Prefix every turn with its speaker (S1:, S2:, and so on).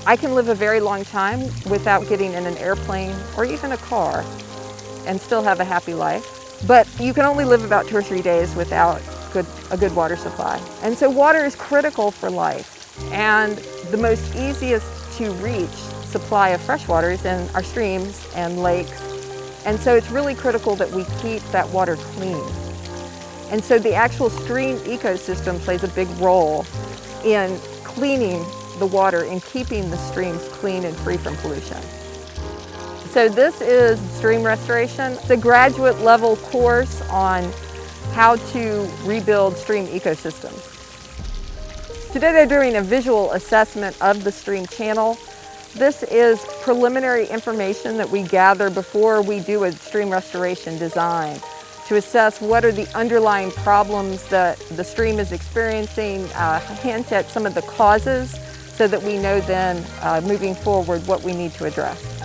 S1: I can live a very long time without getting in an airplane or even a car and still have a happy life. But you can only live about 2 or 3 days without a good water supply. And so water is critical for life. And the most easiest to reach supply of fresh water is in our streams and lakes. And so it's really critical that we keep that water clean. And so the actual stream ecosystem plays a big role in cleaning the water and keeping the streams clean and free from pollution. So this is stream restoration. It's a graduate level course on how to rebuild stream ecosystems. Today they're doing a visual assessment of the stream channel. This is preliminary information that we gather before we do a stream restoration design to assess what are the underlying problems that the stream is experiencing, hint at some of the causes so that we know then moving forward what we need to address.